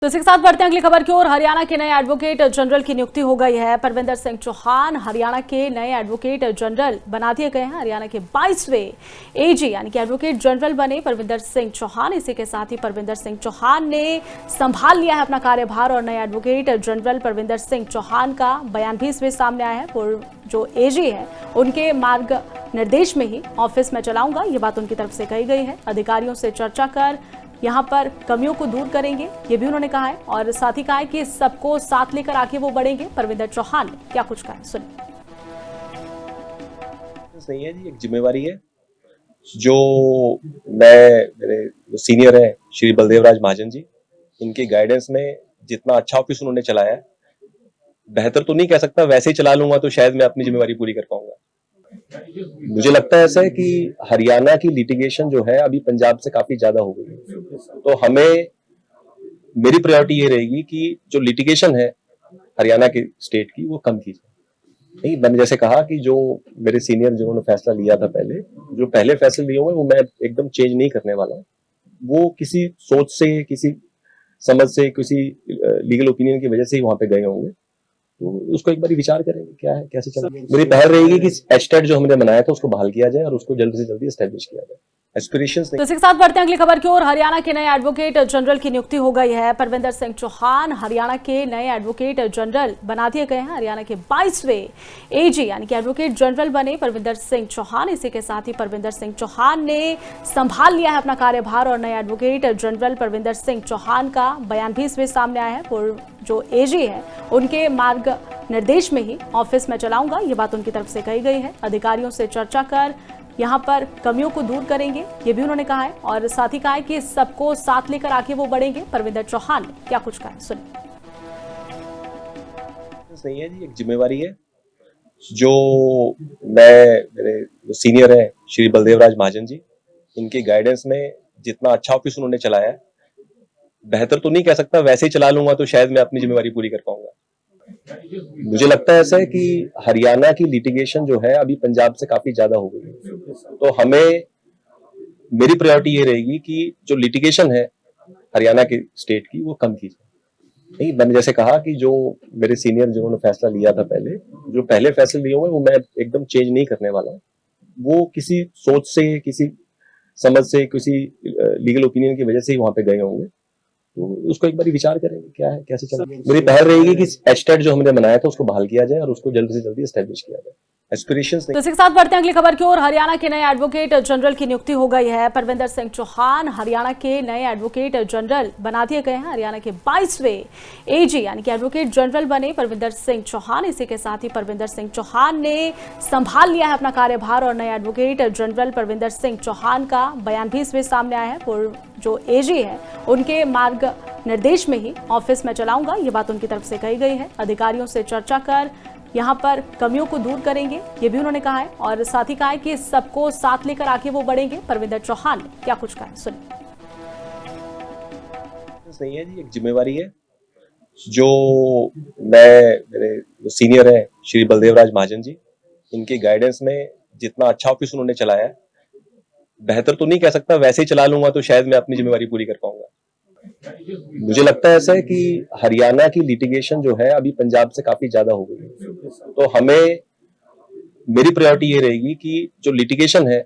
तो इसके साथ बढ़ते हैं अगली खबर की ओर। हरियाणा के नए एडवोकेट जनरल की नियुक्ति हो गई है। परविंदर सिंह चौहान हरियाणा के नए एडवोकेट जनरल बना दिए गए हैं। हरियाणा के 22वें एजी यानी कि एडवोकेट जनरल बने परविंदर सिंह चौहान। इसी के साथ ही परविंदर सिंह चौहान ने संभाल लिया है अपना कार्यभार और नए एडवोकेट जनरल परविंदर सिंह चौहान का बयान भी इसमें सामने आया है। पूर्व जो एजी है उनके मार्ग निर्देश में ही ऑफिस में चलाऊंगा, ये बात उनकी तरफ से कही गई है। अधिकारियों से चर्चा कर यहां पर कमियों को दूर करेंगे, ये भी उन्होंने कहा है। और साथ ही कहा है कि सबको साथ लेकर आगे वो बढ़ेंगे। परविंदर चौहान ने क्या कुछ कहा, सुनिए। सही है जी, एक जिम्मेवारी है जो मेरे सीनियर है श्री बलदेव राज महाजन जी, इनके गाइडेंस में जितना अच्छा ऑफिस उन्होंने चलाया है, बेहतर तो नहीं कह सकता, वैसे ही चला लूंगा तो शायद मैं अपनी जिम्मेवारी पूरी कर पाऊंगा। मुझे लगता है ऐसा है कि हरियाणा की लिटिगेशन जो है अभी पंजाब से काफी ज्यादा हो गई है, तो हमें मेरी प्रायोरिटी ये रहेगी कि जो लिटिगेशन है हरियाणा के स्टेट की वो कम की जाए। नहीं, मैंने जैसे कहा कि जो मेरे सीनियर जिन्होंने फैसला लिया था पहले, जो पहले फैसले लिए हुए वो मैं एकदम चेंज नहीं करने वाला हूँ। वो किसी सोच से, किसी समझ से, किसी लीगल ओपिनियन की वजह से ही वहां पे गए होंगे, तो उसको एक बार विचार करेंगे क्या है, कैसे चलेगा। मेरी पहल रहेगी कि एस्टेट जो हमने बनाया था उसको बहाल किया जाए और उसको जल्द से जल्दी एस्टेब्लिश किया जाए। एस्पिरेशंस तो इसके साथ बढ़ते हैं अगली खबर की ओर। हरियाणा के नए एडवोकेट जनरल की नियुक्ति हो गई है। परविंदर सिंह चौहान हरियाणा के नए एडवोकेट जनरल बना दिए गए हैं। हरियाणा के 22वें एजी यानी कि एडवोकेट जनरल बने परविंदर सिंह चौहान। इसी के साथ ही परविंदर सिंह चौहान ने संभाल लिया है अपना कार्यभार और नए एडवोकेट जनरल परविंदर सिंह चौहान का बयान भी इसमें सामने आया है। पूर्व जो एजी है उनके मार्ग निर्देश में ही ऑफिस में चलाऊंगा, ये बात उनकी तरफ से कही गई है। अधिकारियों से चर्चा कर यहां पर कमियों को दूर करेंगे, ये भी उन्होंने कहा है। और साथ ही कहा है कि सबको साथ लेकर आगे वो बढ़ेंगे। परविंदर चौहान ने क्या कुछ कहा, सुनिए। सही है जी, एक जिम्मेवारी है जो मेरे सीनियर है श्री बलदेव राज महाजन जी, इनके गाइडेंस में जितना अच्छा ऑफिस उन्होंने चलाया है, बेहतर तो नहीं कह सकता, वैसे ही चला लूंगा तो शायद मैं अपनी जिम्मेवारी पूरी कर पाऊंगा। मुझे लगता है ऐसा है कि हरियाणा की लिटिगेशन जो है अभी पंजाब से काफी ज्यादा हो गई है, तो हमें मेरी प्रायोरिटी ये रहेगी कि जो लिटिगेशन है हरियाणा के स्टेट की वो कम की जाए। नहीं, मैंने जैसे कहा कि जो मेरे सीनियर जिन्होंने फैसला लिया था पहले, जो पहले फैसले लिए हुए वो मैं एकदम चेंज नहीं करने वाला हूँ। वो किसी सोच से, किसी समझ से, किसी लीगल ओपिनियन की वजह से ही वहां पे गए होंगे, तो उसको एक बार विचार करेंगे क्या है, कैसे चलेगा। मेरी पहल रहेगी कि एस्टेट जो हमने बनाया था उसको बहाल किया जाए और उसको जल्द से जल्दी एस्टेब्लिश किया जाए। एस्पिरेशंस तो इसके साथ बढ़ते हैं अगली खबर की ओर। हरियाणा के नए एडवोकेट जनरल की नियुक्ति हो गई है। परविंदर सिंह चौहान हरियाणा के नए एडवोकेट जनरल बना दिए गए हैं। हरियाणा के 22वें एजी यानी कि एडवोकेट जनरल बने परविंदर सिंह चौहान। इसी के साथ ही परविंदर सिंह चौहान ने संभाल लिया है अपना कार्यभार और नए एडवोकेट जनरल परविंदर सिंह चौहान का बयान भी इसमें सामने आया है। पूर्व जो एजी है उनके मार्ग निर्देश में ही ऑफिस में चलाऊंगा, ये बात उनकी तरफ से कही गई है। अधिकारियों से चर्चा कर यहां पर कमियों को दूर करेंगे, ये भी उन्होंने कहा है। और साथ ही कहा है कि सबको साथ लेकर आगे वो बढ़ेंगे। परविंदर चौहान ने क्या कुछ कहा, सुनिए। सही है जी, एक जिम्मेवारी है जो मेरे सीनियर है श्री बलदेव राज महाजन जी, इनके गाइडेंस में जितना अच्छा ऑफिस उन्होंने चलाया है, बेहतर तो नहीं कह सकता, वैसे ही चला लूंगा तो शायद मैं अपनी जिम्मेवारी पूरी कर पाऊंगा। मुझे लगता है ऐसा है कि हरियाणा की लिटिगेशन जो है अभी पंजाब से काफी ज्यादा हो गई है, तो हमें मेरी प्रायोरिटी ये रहेगी कि जो लिटिगेशन है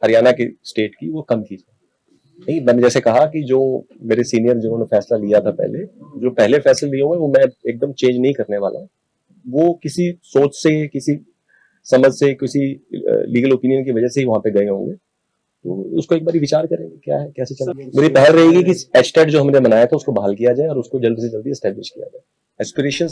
हरियाणा के स्टेट की वो कम की जाए। नहीं, मैंने जैसे कहा कि जो मेरे सीनियर जिन्होंने फैसला लिया था पहले, जो पहले फैसले लिए हुए वो मैं एकदम चेंज नहीं करने वाला हूँ। वो किसी सोच से, किसी समझ से, किसी लीगल ओपिनियन की वजह से ही वहां पे गए होंगे, तो उसको एक बार विचार करेंगे क्या है, कैसे चलेगा। मेरी पहल रहेगी कि एस्टेट जो हमने बनाया था उसको बहाल किया जाए और उसको जल्द से जल्दी एस्टेब्लिश किया जाए। एस्पिरेशंस